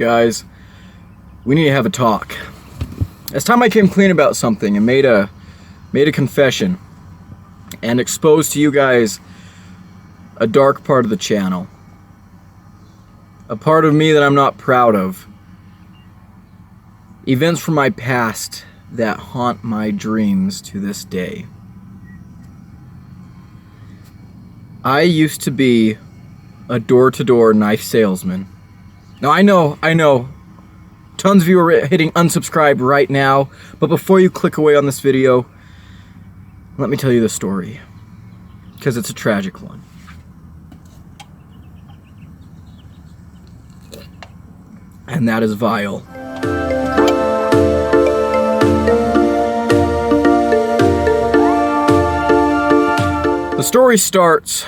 guys, we need to have a talk. It's time I came clean about something and made a confession and exposed to you guys a dark part of the channel. A part of me that I'm not proud of. Events from my past that haunt my dreams to this day. I used to be a door-to-door knife salesman. Now I know, tons of you are hitting unsubscribe right now, but before you click away on this video, let me tell you the story, because it's a tragic one. And that is vile. The story starts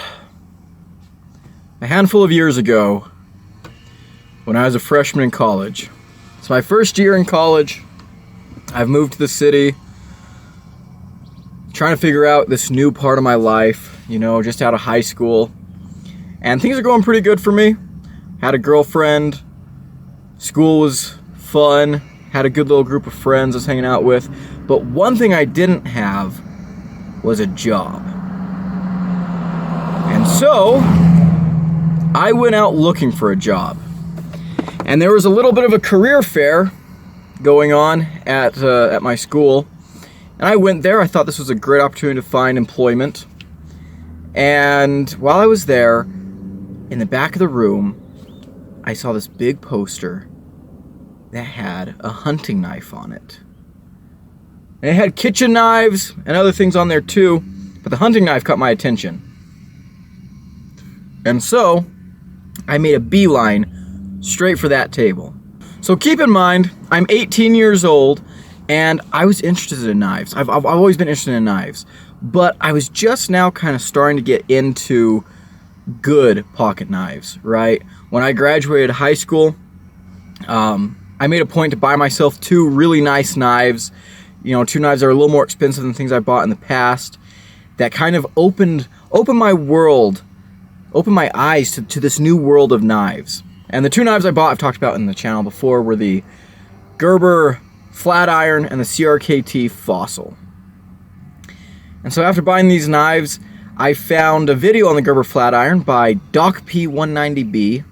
a handful of years ago when I was a freshman in college. It's my first year in college. I've moved to the city, trying to figure out this new part of my life, you know, just out of high school. And things are going pretty good for me. Had a girlfriend. School was fun. Had a good little group of friends I was hanging out with. But one thing I didn't have was a job. And so I went out looking for a job. And there was a little bit of a career fair going on at my school. And I went there. I thought this was a great opportunity to find employment. And while I was there, in the back of the room, I saw this big poster that had a hunting knife on it. And it had kitchen knives and other things on there too, but the hunting knife caught my attention. And so I made a beeline straight for that table. So keep in mind, I'm 18 years old and I was interested in knives. I've always been interested in knives, but I was just now kind of starting to get into good pocket knives, right? When I graduated high school, I made a point to buy myself two really nice knives. You know, two knives that are a little more expensive than things I bought in the past. That kind of opened my world, opened my eyes to this new world of knives. And the two knives I bought, I've talked about in the channel before, were the Gerber Flat Iron and the CRKT Fossil. And so after buying these knives, I found a video on the Gerber Flat Iron by Doc P190B.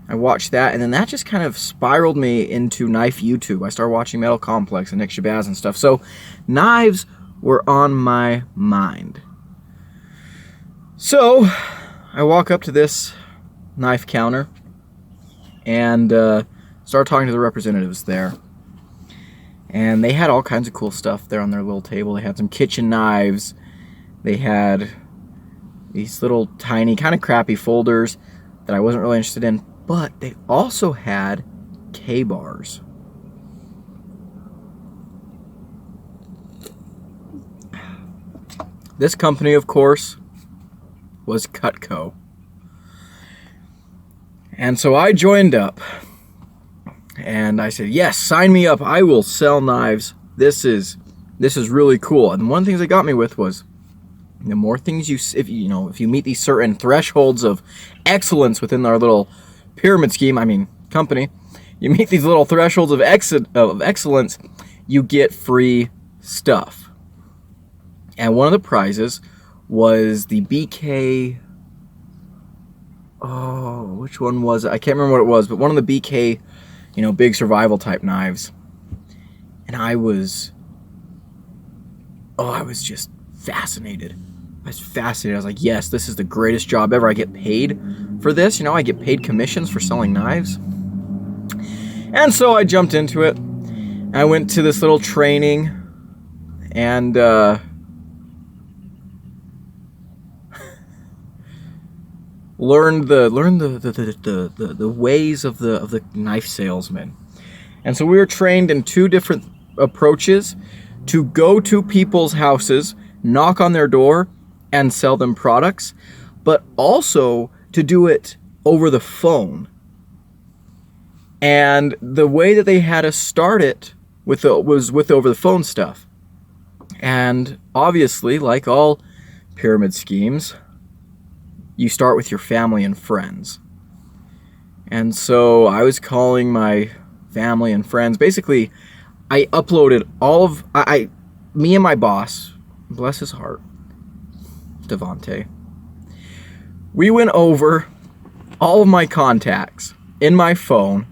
I watched that, and then that just kind of spiraled me into knife YouTube. I started watching Metal Complex and Nick Shabazz and stuff. So knives were on my mind. So I walk up to this knife counter and start talking to the representatives there. And they had all kinds of cool stuff there on their little table. They had some kitchen knives. They had these little tiny, kind of crappy folders that I wasn't really interested in. But they also had K-bars. This company, of course, was Cutco. And so I joined up. And I said, yes, sign me up. I will sell knives. This is really cool. And one of the things they got me with was, the more things if you meet these certain thresholds of excellence within our little pyramid scheme, company, you meet these little thresholds of excellence, you get free stuff. And one of the prizes was the BK, which one was it? I can't remember what it was, but one of the BK, big survival type knives. And I was just fascinated. I was like, yes, this is the greatest job ever. I get paid for this. I get paid commissions for selling knives. And so I jumped into it. I went to this little training and learned the ways of the knife salesman. And so we were trained in two different approaches: to go to people's houses, knock on their door, and sell them products, but also to do it over the phone. And the way that they had us start it was with over the phone stuff. And obviously, like all pyramid schemes, you start with your family and friends. And so I was calling my family and friends. Basically, I uploaded all of me and my boss, bless his heart, Devontae. We went over all of my contacts in my phone,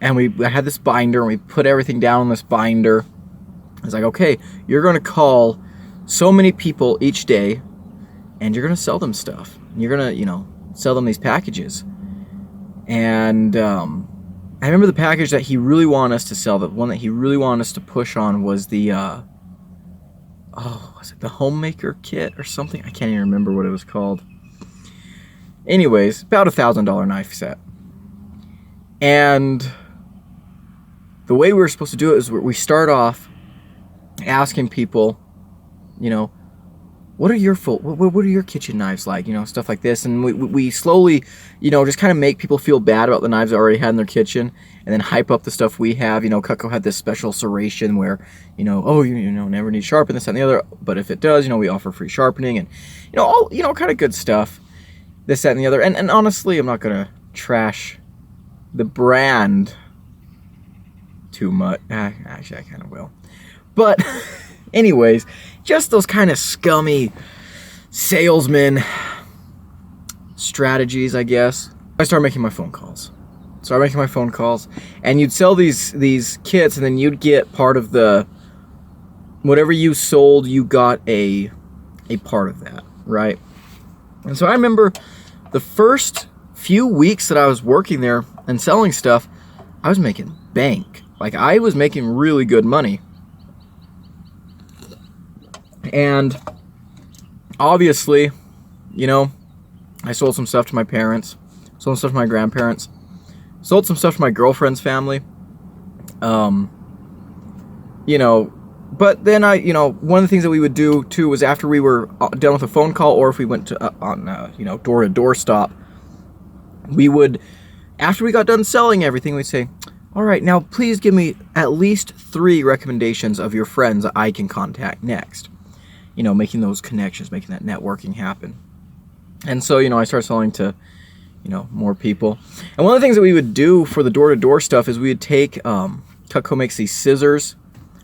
and I had this binder, and we put everything down on this binder. I was like, okay, you're going to call so many people each day, and you're going to sell them stuff. You're going to, sell them these packages. And I remember the package that he really wanted us to sell, the one that he really wanted us to push on was the, was it the Homemaker Kit or something? I can't even remember what it was called. Anyways, about $1,000 knife set. And the way we were supposed to do it is we start off asking people, what are your kitchen knives like? Stuff like this. And we slowly, just kind of make people feel bad about the knives they already had in their kitchen, and then hype up the stuff we have. Cutco had this special serration where, never need sharpen this, that, and the other. But if it does, we offer free sharpening and, all, kind of good stuff. This, that, and the other. And honestly, I'm not going to trash the brand too much. Actually, I kind of will. But anyways, just those kind of scummy salesman strategies, I guess. I started making my phone calls. And you'd sell these kits, and then you'd get part of the whatever you sold. You got a part of that, right? And so I remember the first few weeks that I was working there and selling stuff, I was making bank. Like, I was making really good money. And obviously, I sold some stuff to my parents, sold some stuff to my grandparents, sold some stuff to my girlfriend's family. But then one of the things that we would do too was after we were done with a phone call, or if we went to door-to-door stop, we would, after we got done selling everything, we'd say, all right, now please give me at least 3 recommendations of your friends that I can contact next. Making those connections, making that networking happen. And so, I started selling to, more people. And one of the things that we would do for the door-to-door stuff is we would take, Cutco makes these scissors.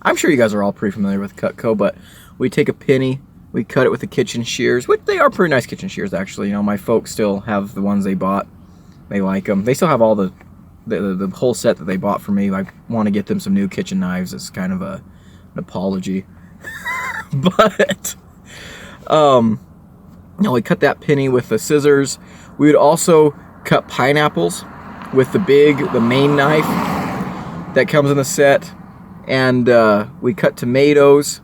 I'm sure you guys are all pretty familiar with Cutco, but we'd take a penny, we'd cut it with the kitchen shears, which they are pretty nice kitchen shears, actually. My folks still have the ones they bought. They like them. They still have all the whole set that they bought for me. I want to get them some new kitchen knives. It's kind of an apology. But, we cut that penny with the scissors. We would also cut pineapples with the main knife that comes in the set. And we cut tomatoes,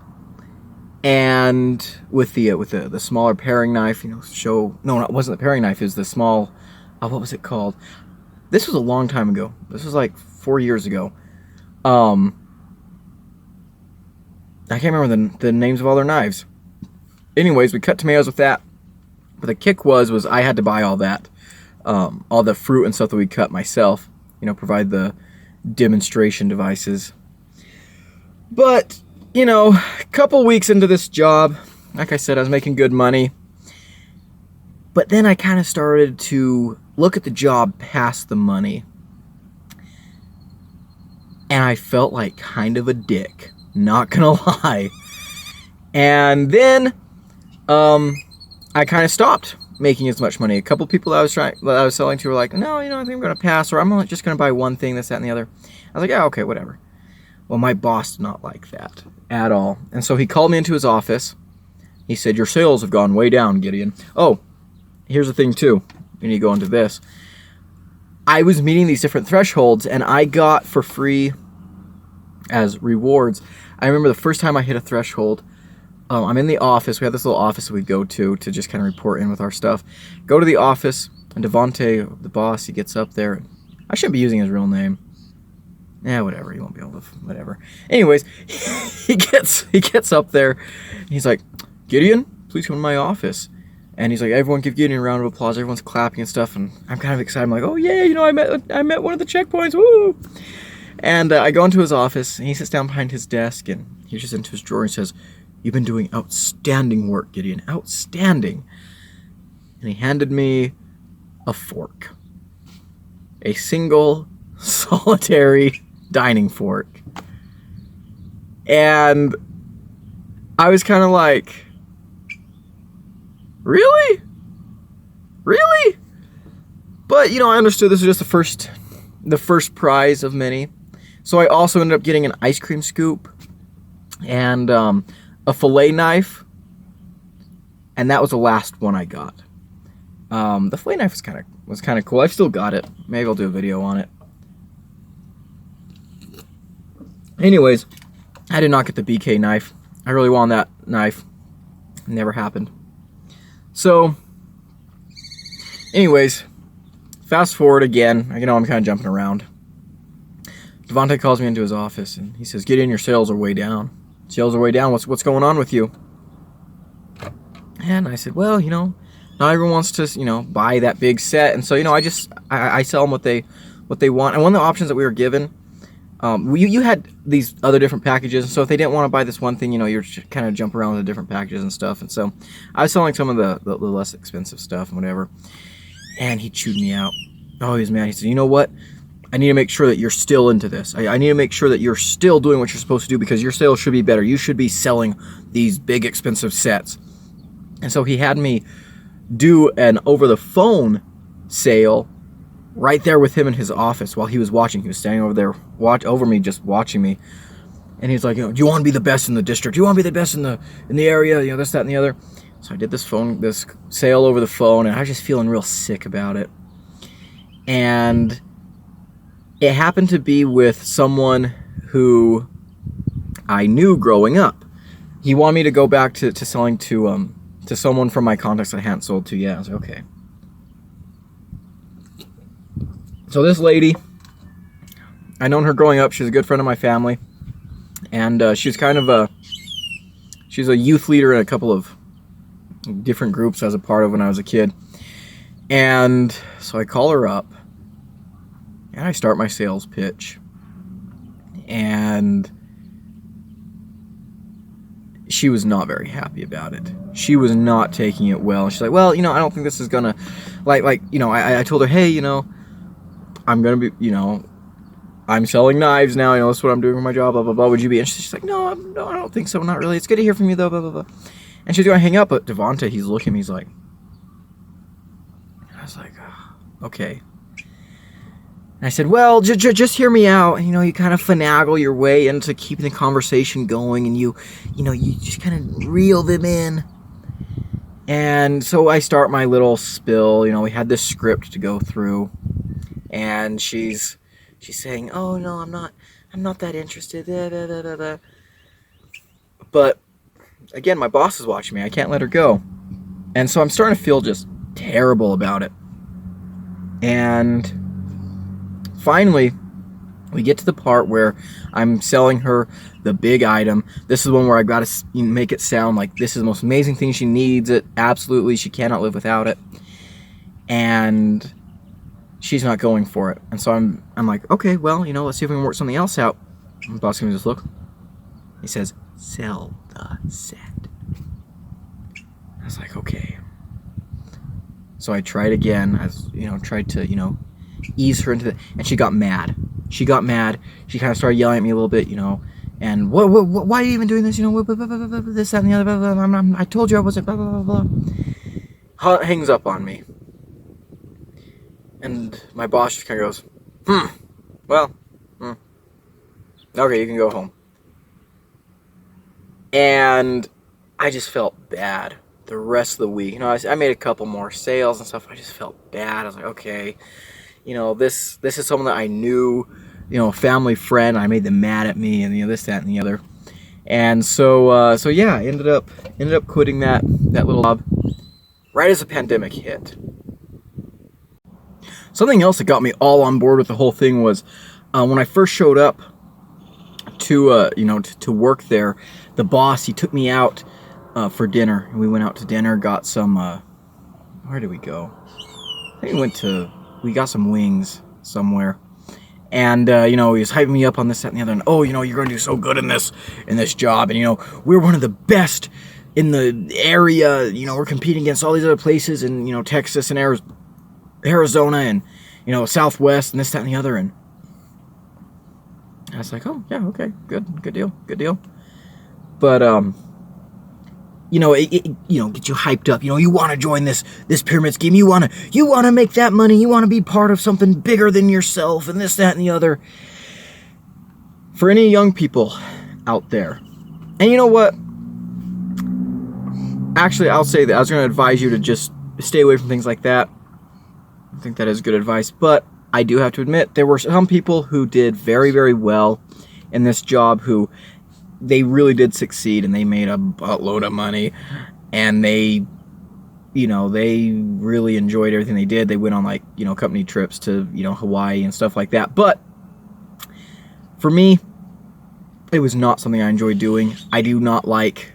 and with the smaller paring knife, it wasn't the paring knife, it was the small, what was it called? This was a long time ago. This was like 4 years ago. I can't remember the names of all their knives. Anyways, we cut tomatoes with that. But the kick was I had to buy all that, all the fruit and stuff that we cut myself. Provide the demonstration devices. But, a couple weeks into this job, like I said, I was making good money. But then I kind of started to look at the job past the money. And I felt like kind of a dick. Not gonna lie. And then I kind of stopped making as much money. A couple people that I was selling to were like, no, I think I'm gonna pass, or I'm just gonna buy one thing, this, that, and the other. I was like, yeah, okay, whatever. Well, my boss did not like that at all. And so he called me into his office. He said, your sales have gone way down, Gideon. Oh, here's the thing too. We need to go into this. I was meeting these different thresholds, and I got for free as rewards. I remember the first time I hit a threshold, I'm in the office. We had this little office that we'd go to just kind of report in with our stuff. Go to the office, and Devontae, the boss, he gets up there. I shouldn't be using his real name. Yeah, whatever. He won't be able to. Whatever. Anyways, he gets up there, and he's like, Gideon, please come to my office. And he's like, everyone give Gideon a round of applause. Everyone's clapping and stuff, and I'm kind of excited. I'm like, oh yeah, I met one of the checkpoints. Woo! And I go into his office, and he sits down behind his desk, and he reaches into his drawer and says, you've been doing outstanding work, Gideon. Outstanding. And he handed me a fork. a single solitary dining fork. And I was kind of like, really? Really? But, you know, I understood this was just the first prize of many. So I also ended up getting an ice cream scoop and a fillet knife. And that was the last one I got. The fillet knife was kind of cool. I've still got it. Maybe I'll do a video on it. Anyways, I did not get the BK knife. I really wanted that knife. It never happened. So, anyways, fast forward again. You know, I'm kind of jumping around. Devontae calls me into his office and he says, "Get in, your sales are way down. Sales are way down. What's going on with you?" And I said, "Well, you know, not everyone wants to, you know, buy that big set, and so, you know, I sell them what they want." And one of the options that we were given, you had these other different packages, and so if they didn't want to buy this one thing, you know, you're kind of jump around with the different packages and stuff. And so I was selling some of the less expensive stuff and whatever. And he chewed me out. Oh, he was mad. He said, "You know what? I need to make sure that you're still into this. I need to make sure that you're still doing what you're supposed to do, because your sales should be better. You should be selling these big expensive sets." And so he had me do an over-the-phone sale right there with him in his office while he was watching. He was standing over there, over me, just watching me. And he's like, "You know, do you want to be the best in the district? Do you want to be the best in the area? You know, this, that, and the other." So I did this sale over the phone, and I was just feeling real sick about it. And it happened to be with someone who I knew growing up. He wanted me to go back to selling to someone from my contacts that I hadn't sold to yet. I was like, okay. So this lady, I known her growing up. She's a good friend of my family, and she's she's a youth leader in a couple of different groups I was a part of when I was a kid. And so I call her up, and I start my sales pitch, and she was not very happy about it. She was not taking it well. She's like, "Well, you know, I don't think this is gonna, like, you know," I told her, "Hey, you know, I'm gonna be, you know, I'm selling knives now. You know, that's what I'm doing for my job, blah, blah, blah. Would you be interested?" She's like, no, I don't think so. Not really. It's good to hear from you, though, blah, blah, blah." And she's going to hang up, but Devontae, he's looking at me, he's like, I was like, oh, okay. And I said, "Well, just hear me out." And, you know, you kind of finagle your way into keeping the conversation going, and you just kind of reel them in. And so I start my little spill. You know, we had this script to go through, and she's saying, "Oh no, I'm not that interested." Da, da, da, da, da. But again, my boss is watching me. I can't let her go, and so I'm starting to feel just terrible about it. And finally, we get to the part where I'm selling her the big item. This is one where I got to make it sound like this is the most amazing thing. She needs it. Absolutely. She cannot live without it. And she's not going for it. And so I'm like, okay, well, you know, let's see if we can work something else out. And the boss gives me this look. He says, "Sell the set." I was like, okay. So I tried again. I tried to, ease her into and she got mad. She kind of started yelling at me a little bit, and what why are you even doing this? This, that, and the other. Blah, blah, blah. I told you I wasn't. Blah, blah, blah, blah. Hangs up on me, and my boss just kind of goes, okay, you can go home. And I just felt bad the rest of the week. I made a couple more sales and stuff. I just felt bad. I was like, okay, this is someone that I knew, a family friend. I made them mad at me, and this, that, and the other. And so yeah, I ended up quitting that little job right as the pandemic hit. Something else that got me all on board with the whole thing was when I first showed up to work there. The boss, he took me out for dinner, and we went out to dinner. Got some. Where did we go? I think we got some wings somewhere. And, he was hyping me up on this, that, and the other. And, oh, you're going to do so good in this job. And, we're one of the best in the area. We're competing against all these other places in, Texas and Arizona. And, you know, Southwest and this, that, and the other. And I was like, oh, yeah, okay, good deal. But, you know, it you know, get you hyped up. You know, you want to join this pyramid scheme. You want to make that money. You want to be part of something bigger than yourself and this, that, and the other. For any young people out there. And you know what? Actually, I'll say that I was going to advise you to just stay away from things like that. I think that is good advice. But I do have to admit, there were some people who did very, very well in this job who they really did succeed, and they made a buttload of money, and they, you know, they really enjoyed everything they did. They went on, like, you know, company trips to, you know, Hawaii and stuff like that. But for me, it was not something I enjoyed doing. I do not like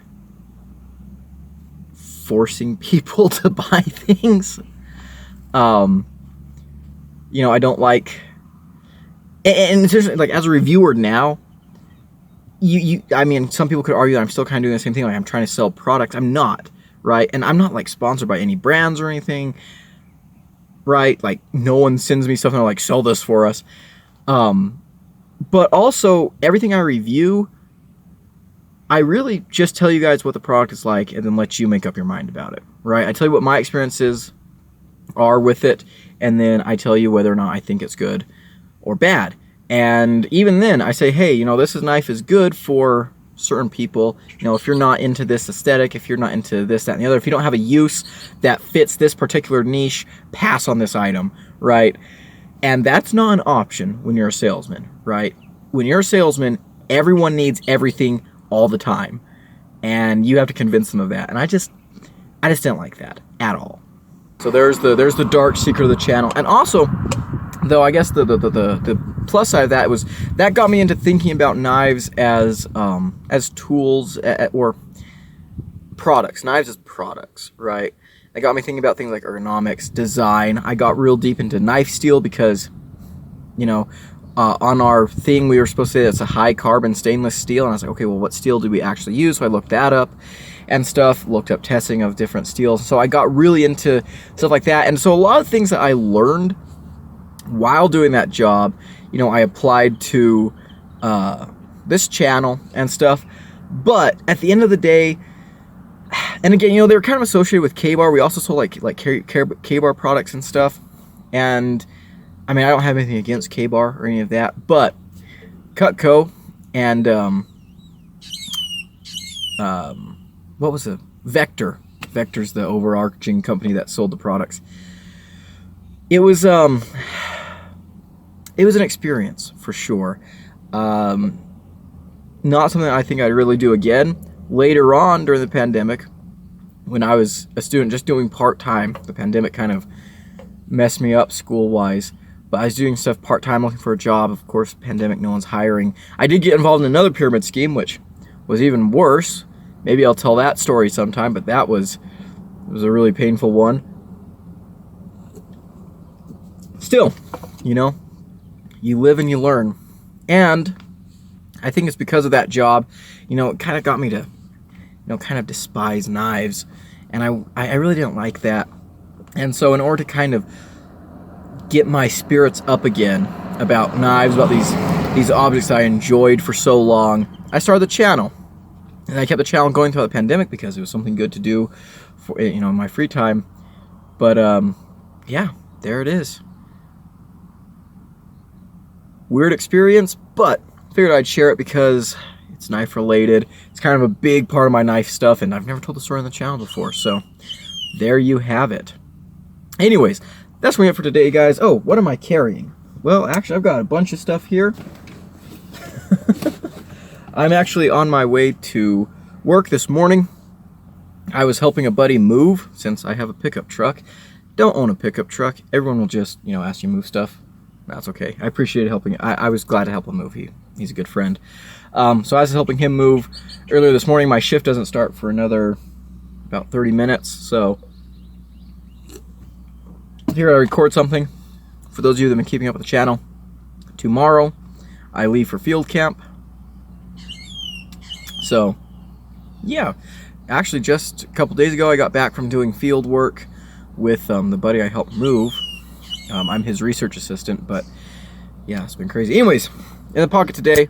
forcing people to buy things. You know, I don't like, and essentially, like, as a reviewer now, I mean, some people could argue that I'm still kind of doing the same thing. Like, I'm trying to sell products. I'm not, right? And I'm not, like, sponsored by any brands or anything, right? Like, no one sends me stuff and they're like, sell this for us. But also, everything I review, I really just tell you guys what the product is like and then let you make up your mind about it, right? I tell you what my experiences are with it, and then I tell you whether or not I think it's good or bad. And even then, I say, hey, you know, this knife is good for certain people. You know, if you're not into this aesthetic, if you're not into this, that, and the other, if you don't have a use that fits this particular niche, pass on this item, right? And that's not an option when you're a salesman, right? When you're a salesman, everyone needs everything all the time. And you have to convince them of that. And I just didn't like that at all. So there's the dark secret of the channel. And also, though, I guess the plus side of that was that got me into thinking about knives as tools or products. Knives as products, right? That got me thinking about things like ergonomics, design. I got real deep into knife steel because, you know, on our thing we were supposed to say it's a high carbon stainless steel, and I was like, okay, well, what steel do we actually use? So I looked that up and stuff, looked up testing of different steels. So I got really into stuff like that. And so a lot of things that I learned while doing that job, you know, I applied to this channel and stuff. But at the end of the day, and again, you know, they were kind of associated with K-Bar. We also sold like K-Bar products and stuff. And I mean, I don't have anything against K-Bar or any of that, but Cutco and what was it? Vector. Vector's the overarching company that sold the products. It was an experience for sure. Not something I think I'd really do again. Later on during the pandemic, when I was a student just doing part-time, the pandemic kind of messed me up school-wise, but I was doing stuff part-time looking for a job. Of course, pandemic, no one's hiring. I did get involved in another pyramid scheme, which was even worse. Maybe I'll tell that story sometime, but it was a really painful one. Still, you know, you live and you learn. And I think it's because of that job, you know, it kind of got me to, you know, kind of despise knives. And I really didn't like that. And so in order to kind of get my spirits up again about knives, about these objects I enjoyed for so long, I started the channel. And I kept the channel going throughout the pandemic because it was something good to do for, you know, in my free time. But yeah, there it is. Weird experience, but figured I'd share it because it's knife related. It's kind of a big part of my knife stuff, and I've never told the story on the channel before, so there you have it. Anyways, that's what we have for today, guys. Oh, what am I carrying? Well, actually, I've got a bunch of stuff here. I'm actually on my way to work this morning. I was helping a buddy move since I have a pickup truck. Don't own a pickup truck. Everyone will just, you know, ask you to move stuff. That's okay. I appreciate helping. I was glad to help him move. He's a good friend. So I was helping him move earlier this morning. My shift doesn't start for another about 30 minutes. So here I record something. For those of you that have been keeping up with the channel, tomorrow I leave for field camp. So yeah, actually just a couple days ago I got back from doing field work with the buddy I helped move. I'm his research assistant, but yeah, it's been crazy. Anyways, in the pocket today,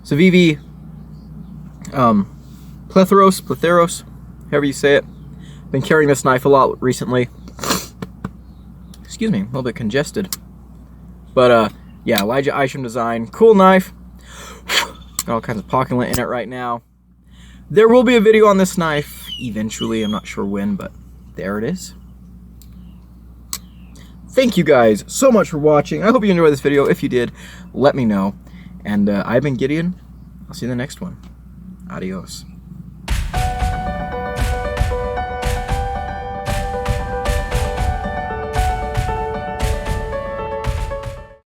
Civivi Pletheros, however you say it. Been carrying this knife a lot recently. Excuse me, a little bit congested. But yeah, Elijah Isham design, cool knife. Got all kinds of pocket lint in it right now. There will be a video on this knife eventually. I'm not sure when, but there it is. Thank you guys so much for watching. I hope you enjoyed this video. If you did, let me know. And I've been Gideon. I'll see you in the next one. Adios.